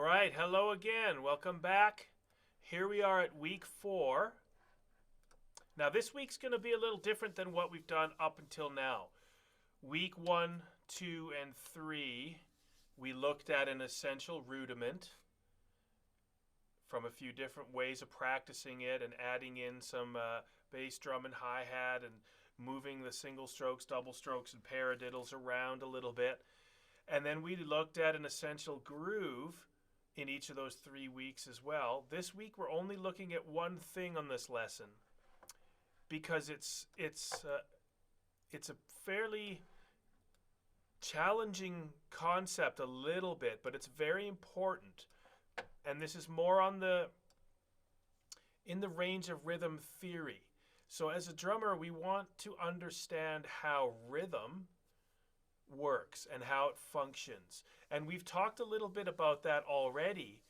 right, hello again. Welcome back. Here we are at week 4. Now, this week's going to be a little different than what we've done up until now. Week 1, 2, and 3, we looked at an essential rudiment from a few different ways of practicing it and adding in some bass drum and hi-hat and moving the single strokes, double strokes, and paradiddles around a little bit. And then we looked at an essential groove in each of those 3 weeks as well. This week we're only looking at one thing on this lesson because it's a fairly challenging concept a little bit, but it's very important. And this is more on in the range of rhythm theory. So as a drummer, we want to understand how rhythm works and how it functions. And we've talked a little bit about that already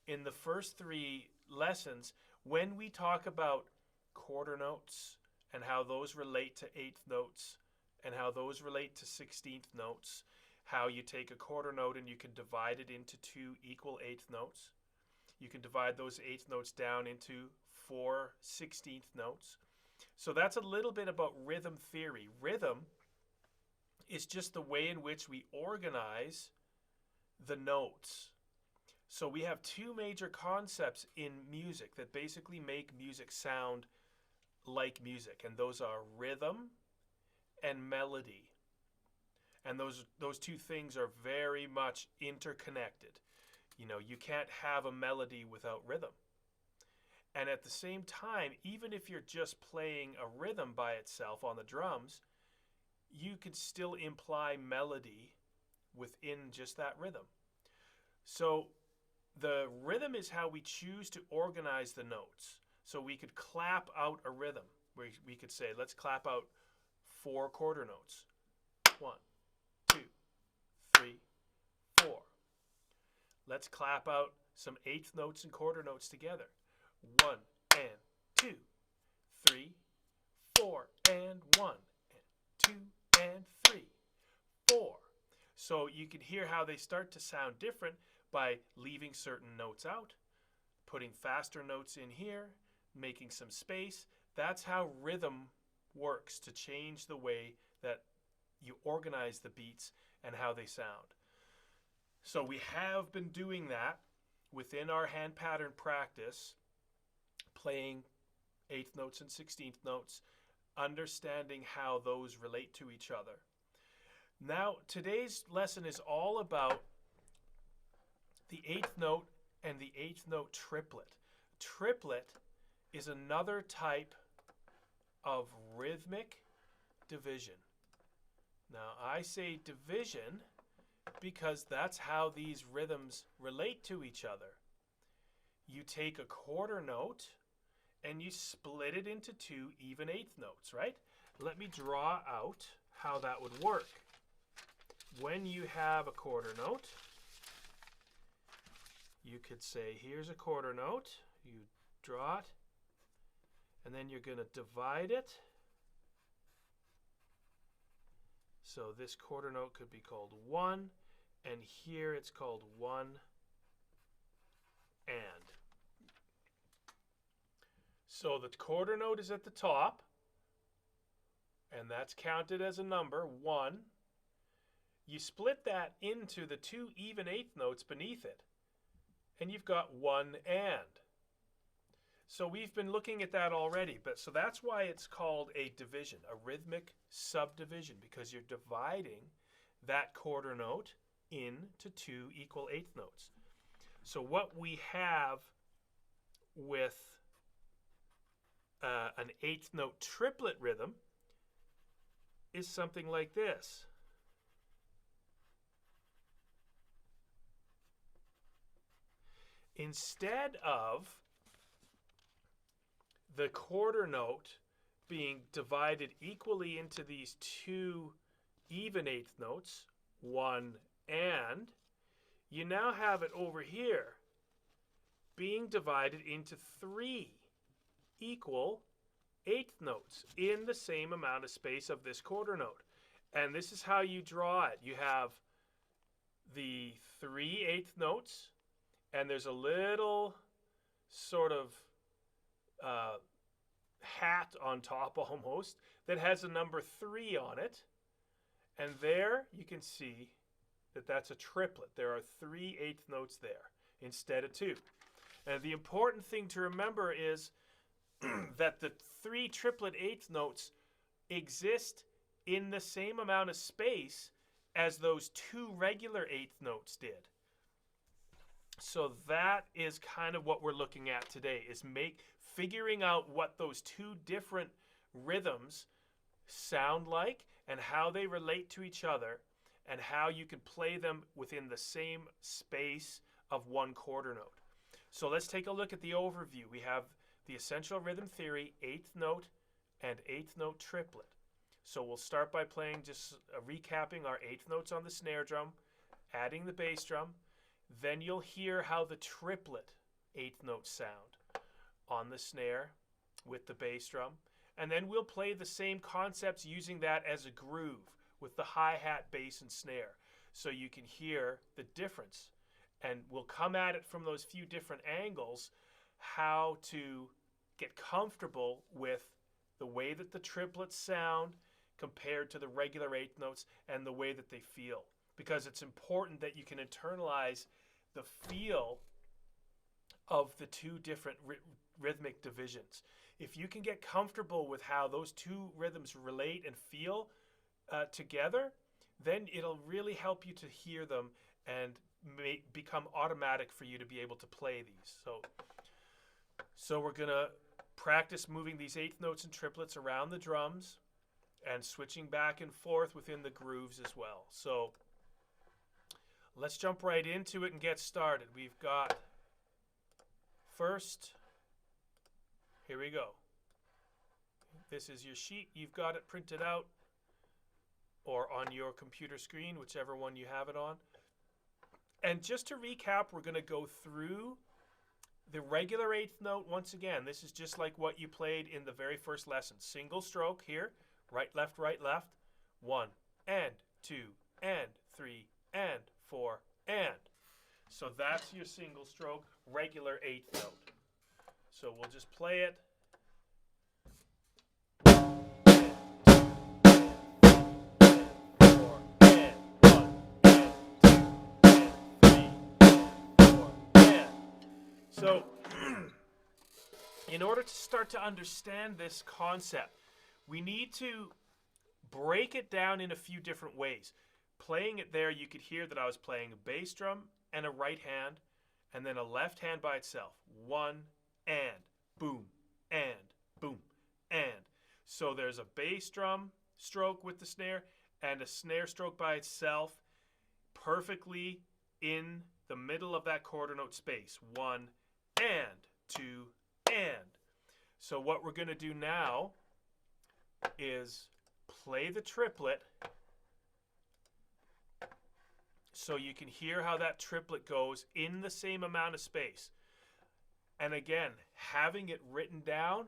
in the first 3 lessons when we talk about quarter notes and how those relate to 8th notes and how those relate to 16th notes, how you take a quarter note and you can divide it into 2 equal 8th notes. You can divide those 8th notes down into 4 16th notes. So that's a little bit about rhythm theory. Rhythm is just the way in which we organize the notes. So we have 2 major concepts in music that basically make music sound like music, and those are rhythm and melody. And those 2 things are very much interconnected. You know, you can't have a melody without rhythm. And at the same time, even if you're just playing a rhythm by itself on the drums, you could still imply melody within just that rhythm. So the rhythm is how we choose to organize the notes. So we could clap out a rhythm. We could say, let's clap out 4 quarter notes. 1, 2, 3, 4. Let's clap out some 8th notes and quarter notes together. 1 and 2, 3, 4 and 1 and 2 and 3, 4. So you can hear how they start to sound different by leaving certain notes out, putting faster notes in here, making some space. That's how rhythm works to change the way that you organize the beats and how they sound. So we have been doing that within our hand pattern practice, playing 8th notes and 16th notes, understanding how those relate to each other. Now, today's lesson is all about the 8th note and the 8th note triplet. Triplet is another type of rhythmic division. Now, I say division because that's how these rhythms relate to each other. You take a quarter note and you split it into 2 even 8th notes, right? Let me draw out how that would work. When you have a quarter note, you could say, here's a quarter note. You draw it, and then you're going to divide it. So this quarter note could be called 1, and here it's called 1 and. So the quarter note is at the top, and that's counted as a number, 1. You split that into the 2 even 8th notes beneath it, and you've got 1 and. So we've been looking at that already, so that's why it's called a division, a rhythmic subdivision, because you're dividing that quarter note into 2 equal 8th notes. So what we have with an 8th note triplet rhythm is something like this. Instead of the quarter note being divided equally into these 2 even 8th notes, 1 and, you now have it over here being divided into 3 equal 8th notes in the same amount of space of this quarter note. And this is how you draw it. You have the 3 8th notes and there's a little sort of hat on top almost that has a number 3 on it. And there you can see that that's a triplet. There are 3 eighth notes there instead of 2. And the important thing to remember is that the 3 triplet eighth notes exist in the same amount of space as those 2 regular eighth notes did. So that is kind of what we're looking at today, is figuring out what those 2 different rhythms sound like and how they relate to each other and how you can play them within the same space of 1 quarter note. So let's take a look at the overview. We have the essential rhythm theory, eighth note and eighth note triplet. So we'll start by playing just recapping our eighth notes on the snare drum, adding the bass drum. Then you'll hear how the triplet eighth notes sound on the snare with the bass drum. And then we'll play the same concepts using that as a groove with the hi-hat, bass, and snare. So you can hear the difference. And we'll come at it from those few different angles, how to get comfortable with the way that the triplets sound compared to the regular eighth notes and the way that they feel. Because it's important that you can internalize the feel of the 2 different rhythmic divisions. If you can get comfortable with how those 2 rhythms relate and feel together, then it'll really help you to hear them and become automatic for you to be able to play these. So we're going to practice moving these eighth notes and triplets around the drums and switching back and forth within the grooves as well. So let's jump right into it and get started. We've got first, here we go. This is your sheet. You've got it printed out or on your computer screen, whichever one you have it on. And just to recap, we're going to go through the regular eighth note once again. This is just like what you played in the very first lesson. Single stroke here, right, left, 1, and 2, and 3, and 4, and. So that's your single stroke, regular eighth note. So we'll just play it. So, in order to start to understand this concept, we need to break it down in a few different ways. Playing it there, you could hear that I was playing a bass drum and a right hand, and then a left hand by itself. 1, and, boom, and, boom, and. So there's a bass drum stroke with the snare and a snare stroke by itself, perfectly in the middle of that quarter note space. 1, and, 2, and. So what we're going to do now is play the triplet so you can hear how that triplet goes in the same amount of space. And again, having it written down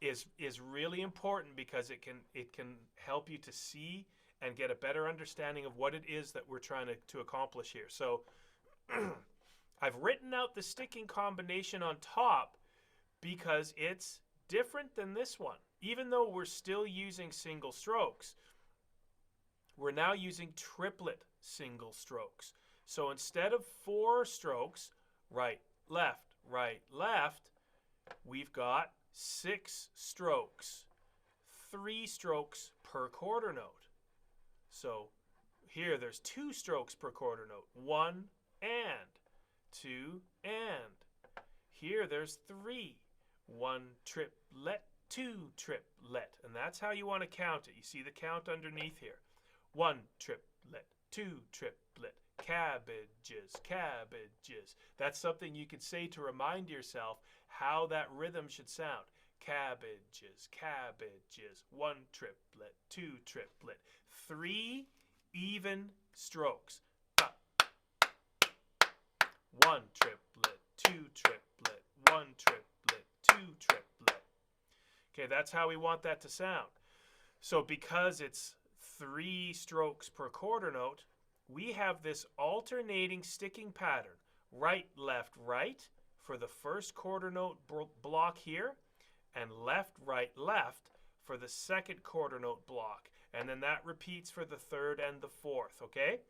is really important because it can help you to see and get a better understanding of what it is that we're trying to accomplish here. So I've written out the sticking combination on top because it's different than this one. Even though we're still using single strokes, we're now using triplet single strokes. So instead of 4 strokes, right, left, we've got 6 strokes, 3 strokes per quarter note. So here there's 2 strokes per quarter note, 1 and, 2 and. Here there's 3, 1 triplet, 2 triplet, and that's how you want to count it. You see the count underneath here. 1 triplet, 2 triplet, cabbages, cabbages. That's something you could say to remind yourself how that rhythm should sound. Cabbages, cabbages, 1 triplet, 2 triplet, 3 even strokes. 1 triplet, 2 triplet, 1 triplet, 2 triplet. Okay, that's how we want that to sound. So because it's 3 strokes per quarter note, we have this alternating sticking pattern. right, left, right for the first quarter note block here, and left, right, left for the second quarter note block. And then that repeats for the third and the fourth, okay?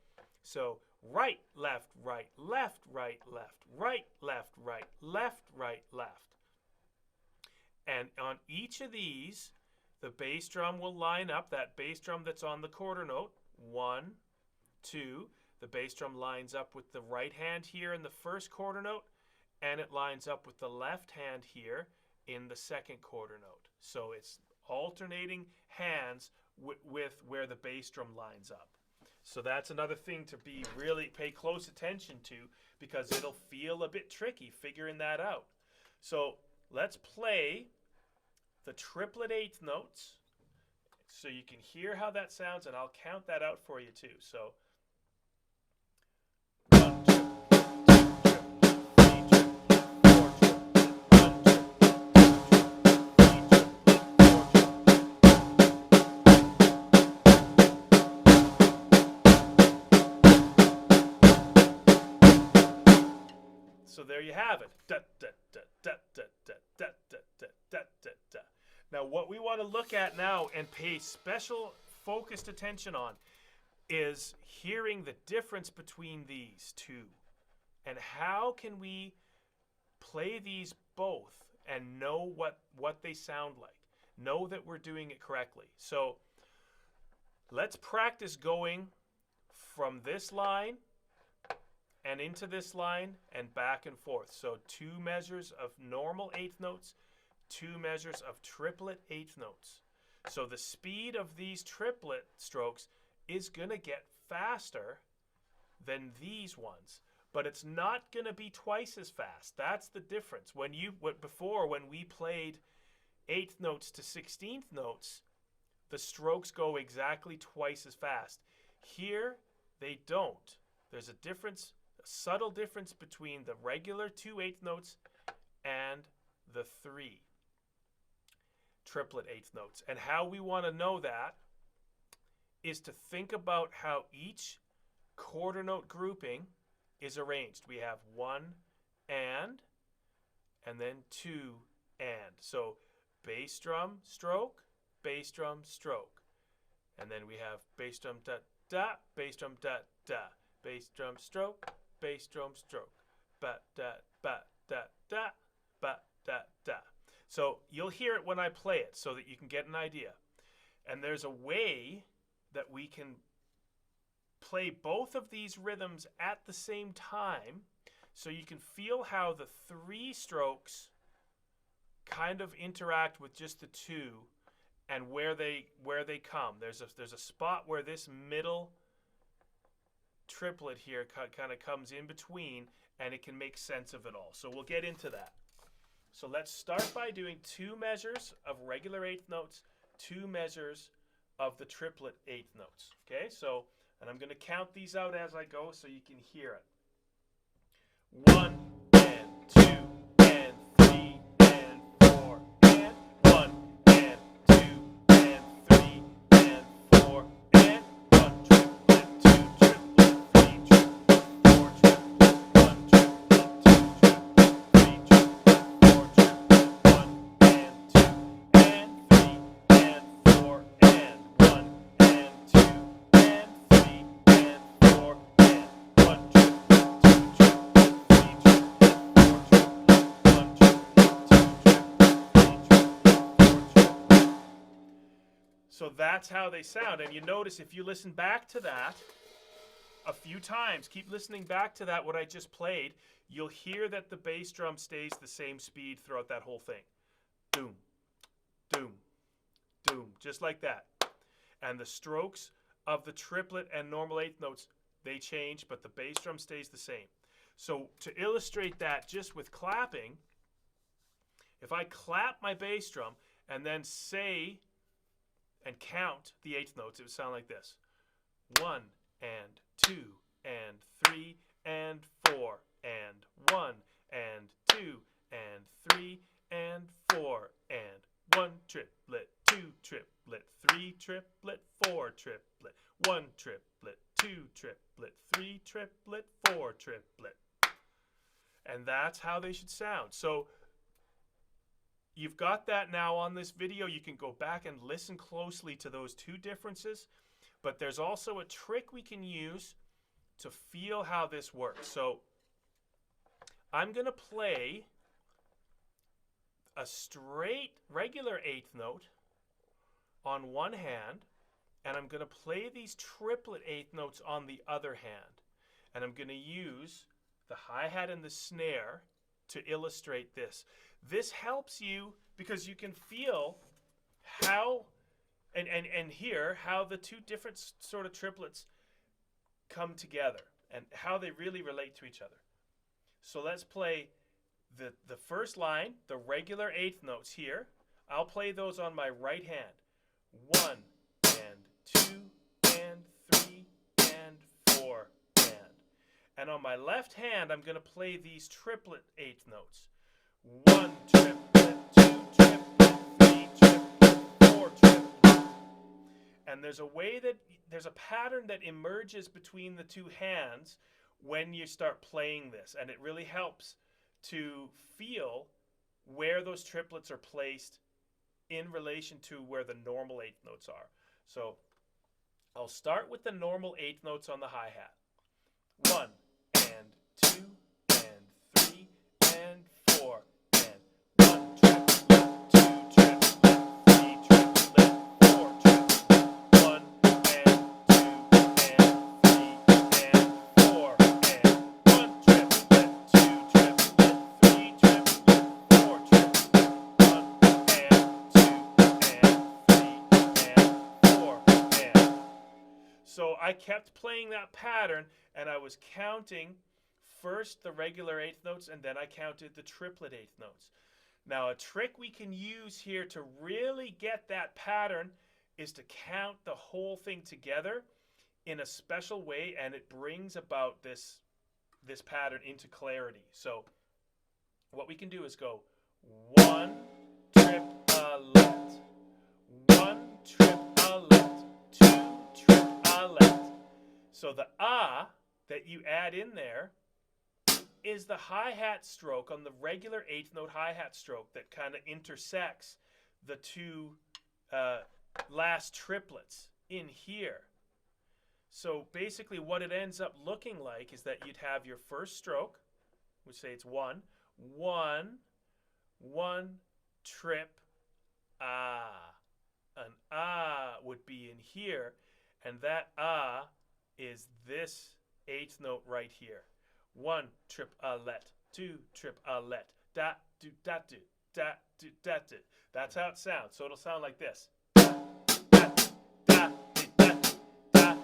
So right, left, right, left, right, left, right, left, right, left, right, left. And on each of these, the bass drum will line up, that bass drum that's on the quarter note, 1, 2. The bass drum lines up with the right hand here in the first quarter note, and it lines up with the left hand here in the second quarter note. So it's alternating hands with where the bass drum lines up. So that's another thing to really pay close attention to, because it'll feel a bit tricky figuring that out. So let's play the triplet eighth notes so you can hear how that sounds, and I'll count that out for you too. So 1, 2, 3 triplet, 4 triplet, 1 triplet. So there you have it. Da, da, da, da, da, da, da, da, da, da, da, da. Now what we want to look at now and pay special focused attention on is hearing the difference between these two. And how can we play these both and know what they sound like? Know that we're doing it correctly. So let's practice going from this line and into this line and back and forth. So 2 measures of normal eighth notes, 2 measures of triplet eighth notes. So the speed of these triplet strokes is going to get faster than these ones, but it's not going to be twice as fast. That's the difference. When we played eighth notes to 16th notes, the strokes go exactly twice as fast. Here, they don't. There's a difference, a subtle difference between the regular 2 eighth notes and the 3 triplet eighth notes. And how we want to know that is to think about how each quarter note grouping is arranged. We have 1 and then 2 and. So bass drum stroke, bass drum stroke. And then we have bass drum da da, bass drum da da, bass drum stroke, bass drum stroke. Ba da ba da da, ba da da. So you'll hear it when I play it so that you can get an idea. And there's a way that we can play both of these rhythms at the same time so you can feel how the 3 strokes kind of interact with just the 2 and where they come. There's a spot where this middle triplet here kind of comes in between, and it can make sense of it all. So we'll get into that. So let's start by doing 2 measures of regular eighth notes, 2 measures of the triplet eighth notes. Okay, so, and I'm going to count these out as I go so you can hear it. 1 and 2 and 3 and 4 and 1 and 2 and 3 and 4 and 1 triplet, 2 triplet, 3 triplet, 4 triplet, 1 triplet, 2 triplet, 3 triplet, 4 triplet, 1 and 2 and 3 and 4 and 1 and 2 and 3 and 4 and 1 triplet, 2 triplet, 3 triplet, 4 triplet, 1 triplet, 2 triplet, 3 triplet, 4 triplet. So that's how they sound. And you notice if you listen back to that a few times, keep listening back to that, what I just played, you'll hear that the bass drum stays the same speed throughout that whole thing. Doom, doom, doom, just like that. And the strokes of the triplet and normal eighth notes, they change, but the bass drum stays the same. So to illustrate that just with clapping, if I clap my bass drum and then say and count the eighth notes, it would sound like this. 1 and 2 and 3 and 4 and 1 and 2 and 3 and 4 and 1 triplet, 2 triplet, 3 triplet, 4 triplet, 1 triplet, 2 triplet, 3 triplet, 4 triplet. And that's how they should sound. So you've got that now on this video. You can go back and listen closely to those two differences. But there's also a trick we can use to feel how this works. So I'm going to play a straight regular eighth note on one hand, and I'm going to play these triplet eighth notes on the other hand. And I'm going to use the hi-hat and the snare to illustrate this. This helps you because you can feel how and hear how the two different sort of triplets come together and how they really relate to each other. So let's play the first line, the regular eighth notes here. I'll play those on my right hand. 1 and 2 and 3 and 4 and. And on my left hand, I'm going to play these triplet eighth notes. 1 triplet, 2 triplet, 3 triplet, 4 triplet. And there's a pattern that emerges between the two hands when you start playing this. And it really helps to feel where those triplets are placed in relation to where the normal eighth notes are. So I'll start with the normal eighth notes on the hi-hat. 1 and 2 and 3 and 4 and 1 triplet, 2 triplet, 3 triplet, 4 triplet, 1 and 2 and 3 and 4 and 1 triplet, 2 triplet, 3 triplet, 4 triplet, 1 and 2 and 3 and 4 and. So I kept playing that pattern, and I was counting first the regular eighth notes, and then I counted the triplet eighth notes. Now, a trick we can use here to really get that pattern is to count the whole thing together in a special way, and it brings about this pattern into clarity. So what we can do is go 1 triplet, 1 triplet, 2 triplet. So the that you add in there is the hi-hat stroke on the regular eighth note hi-hat stroke that kind of intersects the two last triplets in here. So basically what it ends up looking like is that you'd have your first stroke, which say it's 1, 1, 1 trip, An would be in here, and that is this eighth note right here. 1 triplet, 2 triplet, da do da do da do da do. That's how it sounds. So it'll sound like this. Da da da da da da.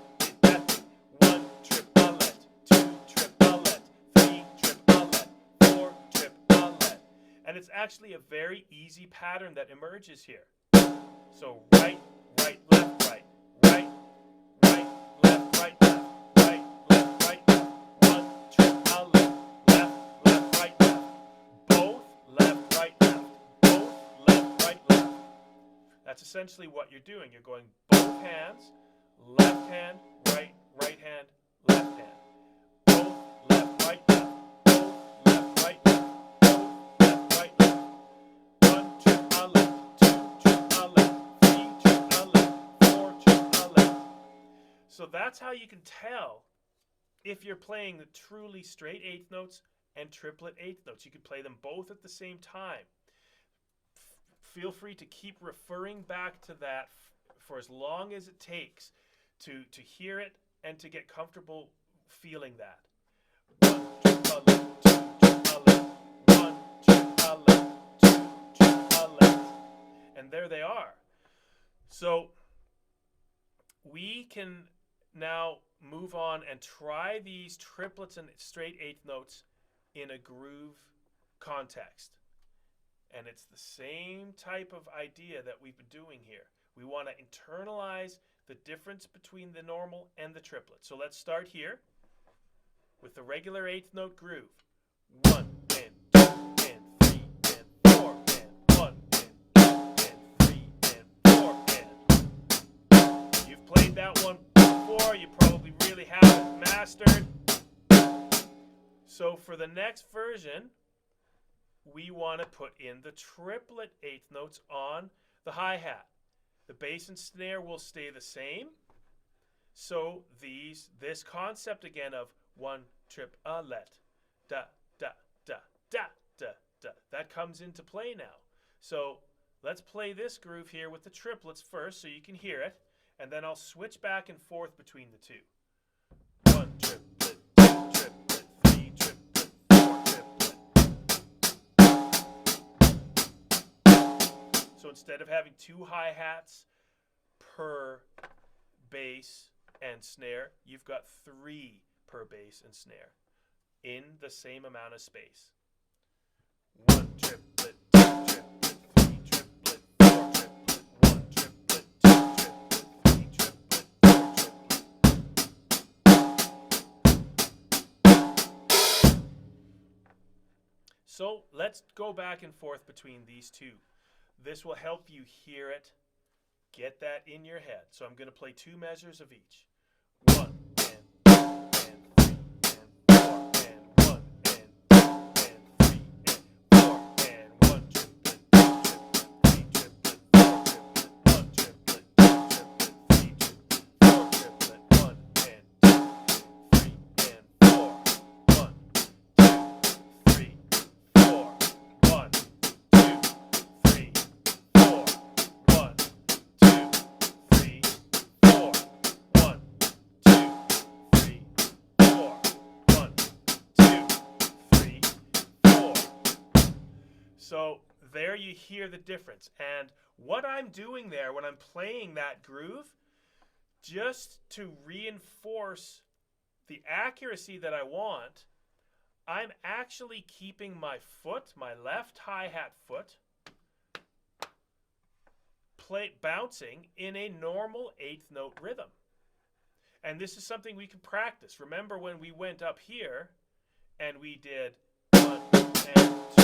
1 triplet, 2 triplet, 3 triplet, 4 triplet. And it's actually a very easy pattern that emerges here. So right, right, left, right, right, right, left, right, left, right, left, right, left. 1 triplet, left, left, right, left. Both left, right, left. Both left, right, left. That's essentially what you're doing. You're going both hands, left hand, right, right hand, left hand. Both left, right, left. Both left, right, left. Both left, right, left. 1 triplet, 2 triplet, 3 triplet, 4 triplet. So that's how you can tell if you're playing the truly straight eighth notes and triplet eighth notes. You can play them both at the same time. Feel free to keep referring back to that for as long as it takes to hear it and to get comfortable feeling that. 1 triplet, 2 triplet, 1 triplet, 2 triplet. And there they are. So we can now move on and try these triplets and straight eighth notes in a groove context. And it's the same type of idea that we've been doing here. We want to internalize the difference between the normal and the triplet. So let's start here with the regular eighth note groove. 1 and 2 and 3 and 4 and 1 and 2 and 3 and 4 and. You've played that one before. You probably really have it mastered. So for the next version, we want to put in the triplet eighth notes on the hi-hat. The bass and snare will stay the same. So this concept again of one triplet, da, da, da, da, da, da, that comes into play now. So let's play this groove here with the triplets first so you can hear it, and then I'll switch back and forth between the two. One triplet, two triplet, three triplet, four triplet. So instead of having two hi-hats per bass and snare, you've got three per bass and snare in the same amount of space. One triplet, two triplet, three triplet, four triplet, one triplet, two triplet, three triplet, four triplet. So let's go back and forth between these two. This will help you hear it, get that in your head. So I'm going to play two measures of each. One and two and three and four and one and two and three and four and one triplet, two triplet, three triplet, four triplet, one triplet, two triplet, one triplet, three and four, one, two, three, four, one, two, three, four, one, two, three, four, one, two, three, four. So there you hear the difference. And what I'm doing there when I'm playing that groove, just to reinforce the accuracy that I want, I'm actually keeping my foot, my left hi-hat foot, bouncing in a normal eighth note rhythm. And this is something we can practice. Remember when we went up here and we did 1 and 2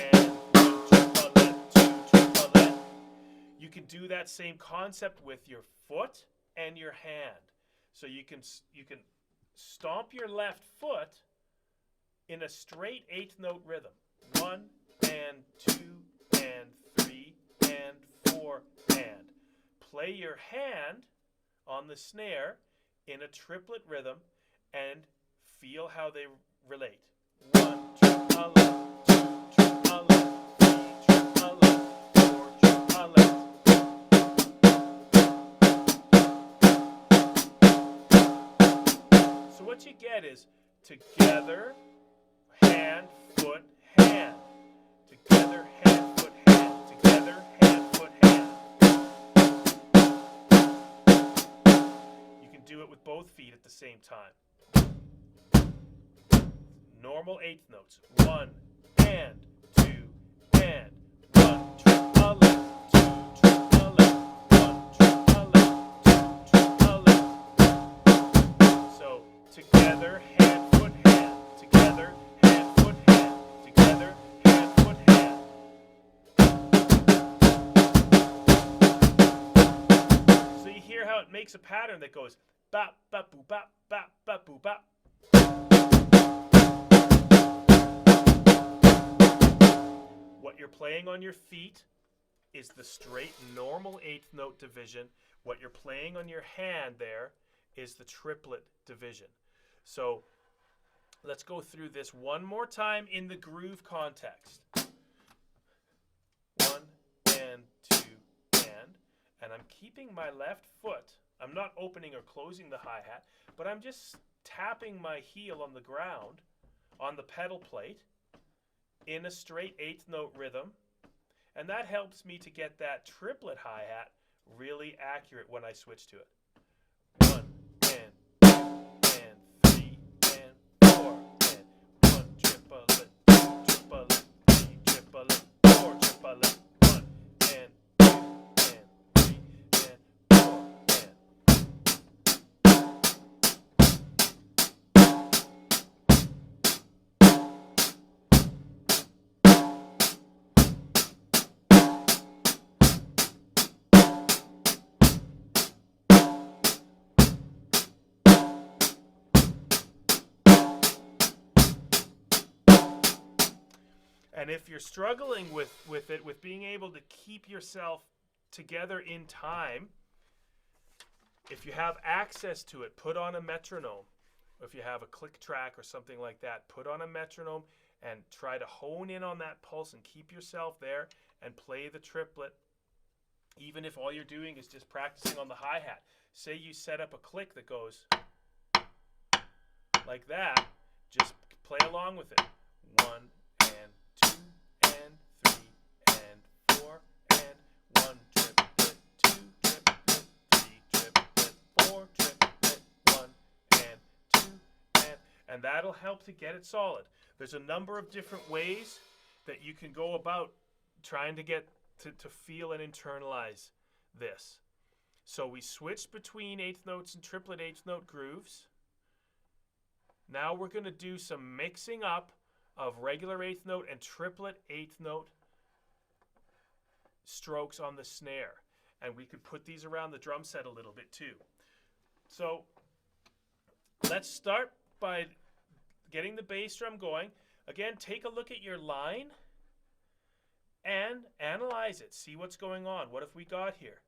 and 1 triplet, 2 triplet. You can do that same concept with your foot and your hand. So you can stomp your left foot in a straight eighth note rhythm. 1 and 2 and 3 and 4 and. Play your hand on the snare in a triplet rhythm and feel how they relate. 1 triplet, 2 triplet, 3 triplet, 4 triplet. So what you get is together, hand, foot, hand. Together, hand, foot, hand. Together, hand, foot, hand. You can do it with both feet at the same time. Normal eighth notes. 1 and 2 and 1 triplet, 2 triplet, 1 triplet, 2 triplet. So together, hand, foot, hand. Together, hand, foot, hand. Together, hand, foot, hand. So you hear how it makes a pattern that goes bop, bop, boop, bop, bop, bop, boop, bop. What you're playing on your feet is the straight normal eighth note division. What you're playing on your hand there is the triplet division. So let's go through this one more time in the groove context. 1 and 2 and I'm keeping my left foot. I'm not opening or closing the hi-hat, but I'm just tapping my heel on the ground on the pedal plate in a straight eighth note rhythm, and that helps me to get that triplet hi-hat really accurate when I switch to it. 1 and 2 and 3 and 4 and 1 triplet, 2 triplet, 3 triplet, 4 triplet, 1 and 2 and 3 and 4 and. And if you're struggling with being able to keep yourself together in time, if you have access to it, put on a metronome. If you have a click track or something like that, put on a metronome and try to hone in on that pulse and keep yourself there and play the triplet, even if all you're doing is just practicing on the hi-hat. Say you set up a click that goes like that, just play along with it. 1 and 2 and 3 and 4 and 1 triplet, 2 triplet, 3 triplet, 4 triplet, 1 and 2 and that'll help to get it solid. There's a number of different ways that you can go about trying to get to feel and internalize this. So we switched between eighth notes and triplet eighth note grooves. Now we're going to do some mixing up of regular eighth note and triplet eighth note strokes on the snare. And we could put these around the drum set a little bit too. So let's start by getting the bass drum going. Again, take a look at your line and analyze it. See what's going on. What have we got here?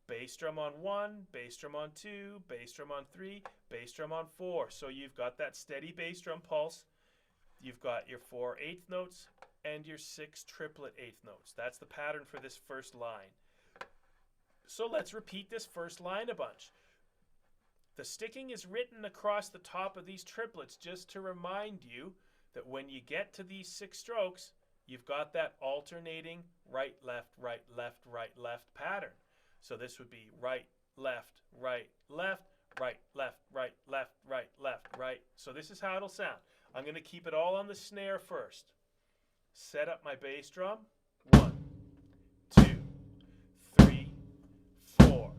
Bass drum on 1, bass drum on 2, bass drum on 3, bass drum on 4. So you've got that steady bass drum pulse. You've got your 4 eighth notes and your 6 triplet eighth notes. That's the pattern for this first line. So let's repeat this first line a bunch. The sticking is written across the top of these triplets just to remind you that when you get to these 6 strokes, you've got that alternating right, left, right, left, right, left pattern. So this would be right, left, right, left, right, left, right, left, right, left, right. So this is how it'll sound. I'm going to keep it all on the snare first. Set up my bass drum. 1, 2, 3, 4.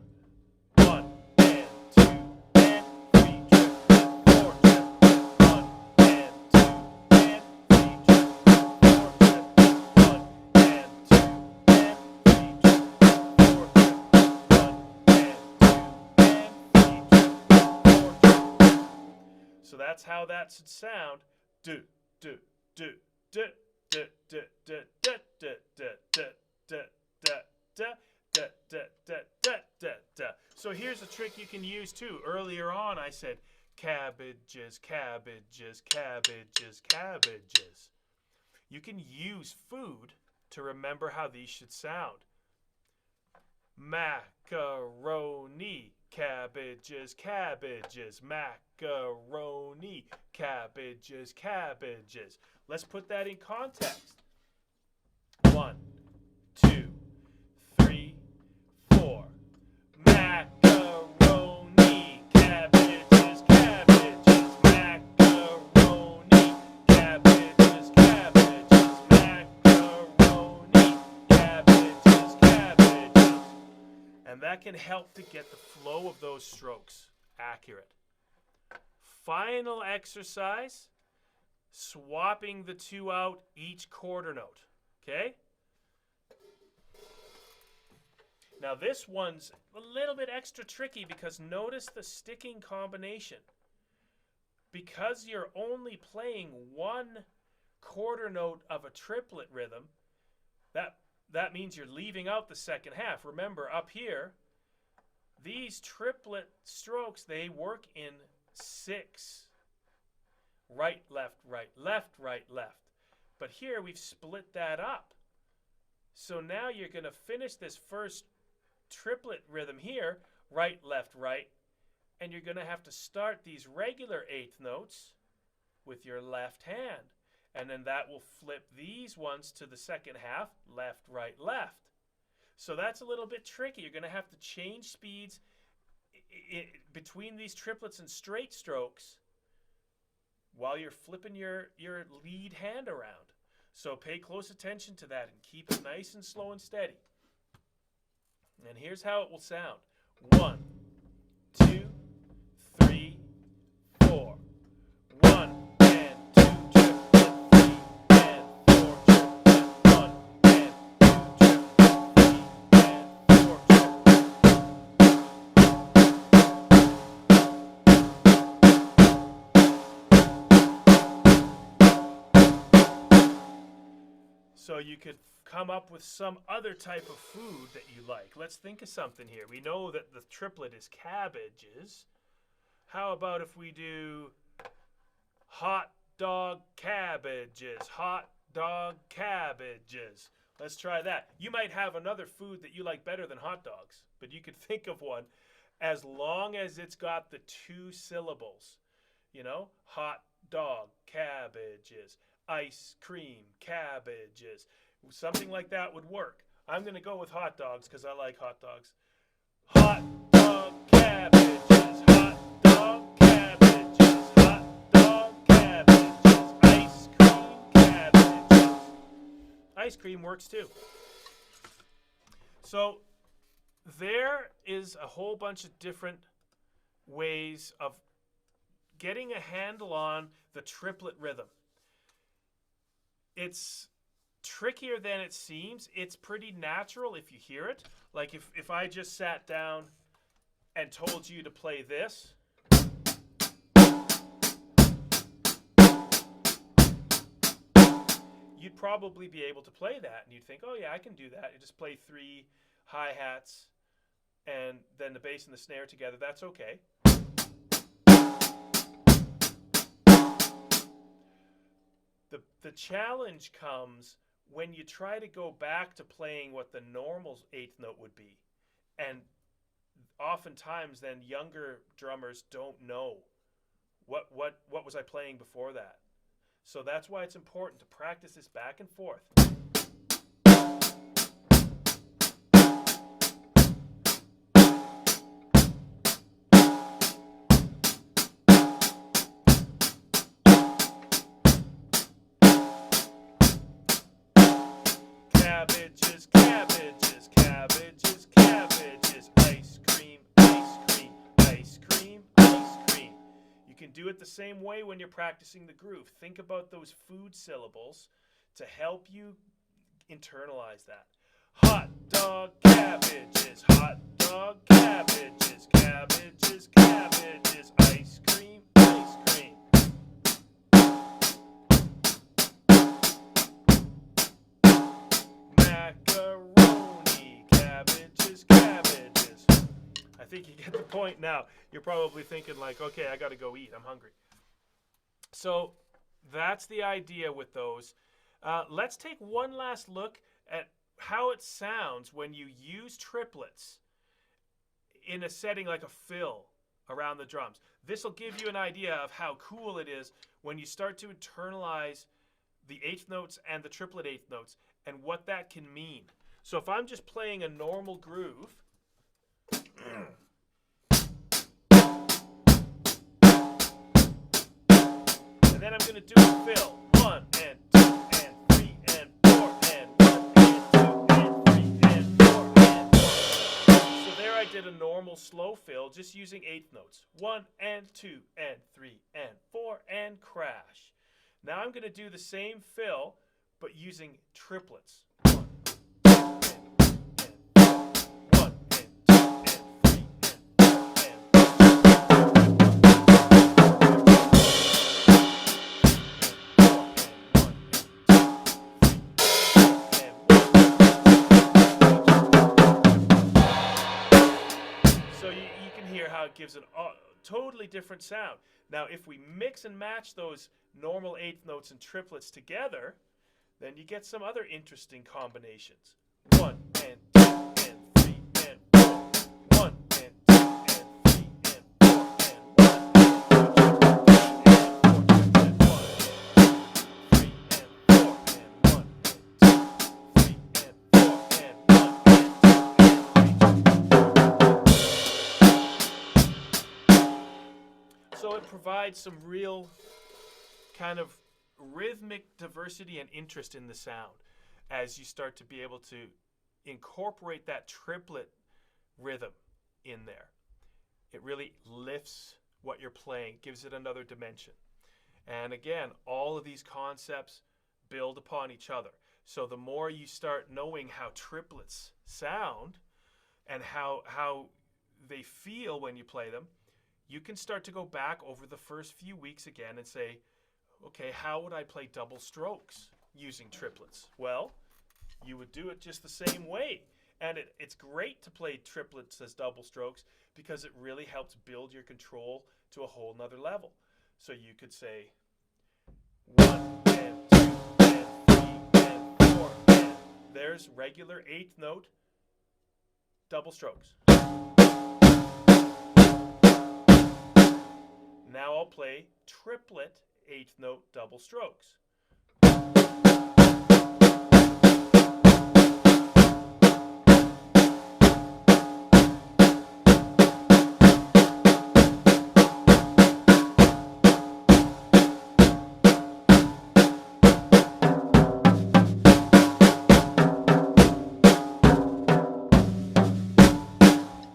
1 and 2 and 3 triplet, 4 triplet, 1 and 2 and 3 triplet, 4 triplet, 1 and 2 and 3 triplet, 4 triplet, 1 and 2 and 3 triplet, 4 triplet. So that's how that should sound. Do, do, do, do, do, do, do, do, do, do, do, do, do, do. Da, da, da, da, da, da. So here's a trick you can use too. Earlier on I said cabbages, cabbages, cabbages, cabbages. You can use food to remember how these should sound. Macaroni, cabbages, cabbages, macaroni, cabbages, cabbages. Let's put that in context. 1, 2, 3, 4. Macaroni, cabbages, cabbages, macaroni, cabbages, cabbages, macaroni, cabbages, cabbages. And that can help to get the flow of those strokes accurate. Final exercise, swapping the 2 out each quarter note. Okay? Now this one's a little bit extra tricky because notice the sticking combination. Because you're only playing 1 quarter note of a triplet rhythm, that means you're leaving out the second half. Remember, up here, these triplet strokes, they work in 6. Right, left, right, left, right, left. But here we've split that up. So now you're going to finish this first triplet rhythm here, right, left, right, and you're going to have to start these regular eighth notes with your left hand. And then that will flip these ones to the second half, left, right, left. So that's a little bit tricky. You're going to have to change speeds between these triplets and straight strokes while you're flipping your lead hand around. So pay close attention to that and keep it nice and slow and steady. And here's how it will sound. 1, 2, 3, 4. 1 and 2 triplet, 3 and 4 triplet, 1 and 2 triplet, 3 and 4 triplet. So you could come up with some other type of food that you like. Let's think of something here. We know that the triplet is cabbages. How about if we do hot dog cabbages? Hot dog cabbages. Let's try that. You might have another food that you like better than hot dogs, but you could think of one as long as it's got the 2 syllables. You know, hot dog cabbages, ice cream cabbages. Something like that would work. I'm going to go with hot dogs because I like hot dogs. Hot dog cabbages, hot dog cabbages, hot dog cabbages, ice cream cabbages. Ice cream works too. So there is a whole bunch of different ways of getting a handle on the triplet rhythm. It's trickier than it seems. It's pretty natural if you hear it. Like if I just sat down and told you to play this. You'd probably be able to play that and you'd think, oh yeah, I can do that. You just play 3 hi-hats and then the bass and the snare together. That's okay. The challenge comes when you try to go back to playing what the normal 8th note would be. And oftentimes then younger drummers don't know what was I playing before that. So that's why it's important to practice this back and forth. Cabbages, cabbages, cabbages, cabbages, ice cream, ice cream, ice cream, ice cream. You can do it the same way when you're practicing the groove. Think about those food syllables to help you internalize that. Hot dog cabbages, hot dog cabbages, cabbages, cabbages, ice cream, ice cream. Macaroni, cabbages, cabbages. I think you get the point now. You're probably thinking like, okay, I got to go eat. I'm hungry. So that's the idea with those. Let's take one last look at how it sounds when you use triplets in a setting like a fill around the drums. This will give you an idea of how cool it is when you start to internalize the 8th notes and the triplet 8th notes and what that can mean. So if I'm just playing a normal groove, and then I'm going to do a fill. 1 and 2 and 3 and 4 and 1 and 2 and 3 and 4 and 1. So there I did a normal slow fill just using 8th notes. 1 and 2 and 3 and 4 and crash. Now I'm going to do the same fill but using triplets. 1 and 1 and 2 and 3 and 4. So you can hear how it gives a totally different sound. Now if we mix and match those normal 8th notes and triplets together, then you get some other interesting combinations. 1 and 2 and 3 and 4. 1 and 2 and 3 and 4 and 1 and 2 and 3 and 4 and 1 and 3 and 4 and 1 and 2 and 3. So it provides some real kind of rhythmic diversity and interest in the sound as you start to be able to incorporate that triplet rhythm in there. It really lifts what you're playing, gives it another dimension. And again, all of these concepts build upon each other. So the more you start knowing how triplets sound and how they feel when you play them, you can start to go back over the first few weeks again and say, okay, how would I play double strokes? using triplets? Well, you would do it just the same way. And it's great to play triplets as double strokes because it really helps build your control to a whole nother level. So you could say 1 and 2 and 3 and 4 and there's regular 8th note double strokes. Now I'll play triplet 8th note double strokes.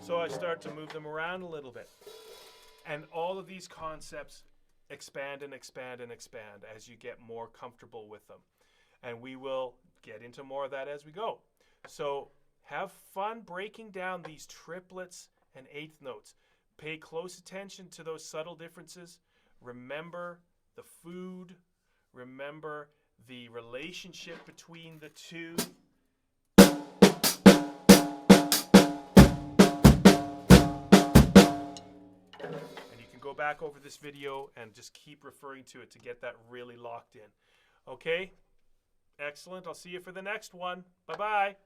So I start to move them around a little bit. And all of these concepts expand and expand and expand as you get more comfortable with them. And we will get into more of that as we go. So have fun breaking down these triplets and 8th notes. Pay close attention to those subtle differences. Remember the food. Remember the relationship between the two. Go back over this video and just keep referring to it to get that really locked in. Okay? Excellent. I'll see you for the next one. Bye-bye.